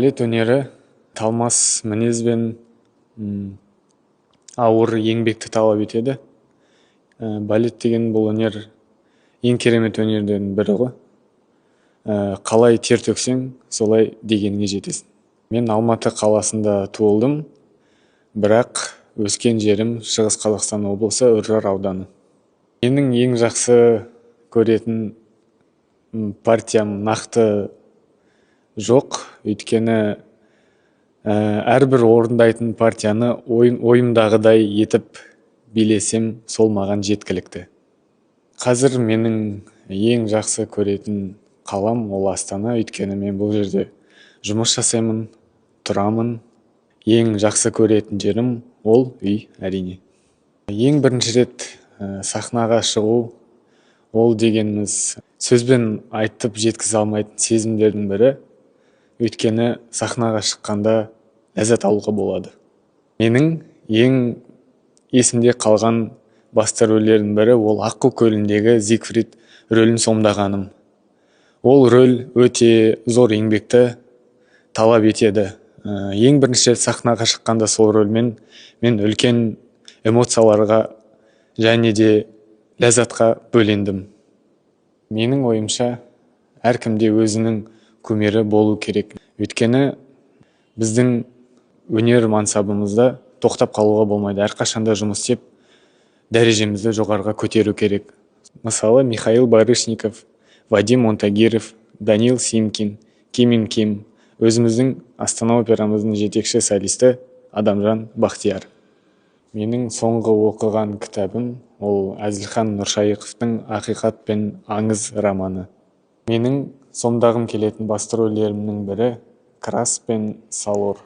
Балет өнері талмас мінез бен ауыр еңбекті талап етеді. Балет деген бұл өнер ең керемет өнерден бірі ғой. Қалай тер төксең, солай дегенге жетесің. Мен Алматы қаласында туылдым, бірақ өскен жерім Шығыс Қазақстан облысы Үржар ауданы. Менің ең жақсы көретін партиям нақты жоқ, өйткені әрбір орындайтын партияны ойымдағыдай етіп билесем, сол маған жеткілікті. Қазір менің ең жақсы көретін қалам ол Астана, өйткені мен бұл жерде жұмыс жасаймын, тұрамын. Ең жақсы көретін жерім ол үй, әрине. Ең бірінші рет сахнаға шығу, ол дегеніміз сөзбен айтып жеткізе алмайтын сезімдердің бірі. Өйткені сахнаға шыққанда ләззат алуға болады. Менің ең есімде қалған басты рөлдердің бірі ол Аққу көліндегі Зигфрид рөлін сомдағаным. Ол рөл өте зор еңбекті талап етеді. Ең бірінші рет сахнаға шыққанда сол рөлмен мен үлкен эмоцияларға және де ләззатқа бөлендім. Менің ойымша, әркімде өзінің кумирі болу керек. Өйткені біздің өнер мансабымызда тоқтап қалуға болмайды. Әрқашанда жұмыс істеп, дәрежемізді жоғарыға көтеру керек. Мысалы, Михаил Барышников, Вадим Монтагиров, Данил Симкин, Кимин Ким, өзіміздің Астана операмыздың жетекші солисті Адамжан Бақтияр. Менің соңғы оқыған кітабым ол Әзілхан Нұршайықовтың Ақиқат пен аңыз романы. Менің сомдағым келетін басты рөлдерімнің бірі Крас пен Салор.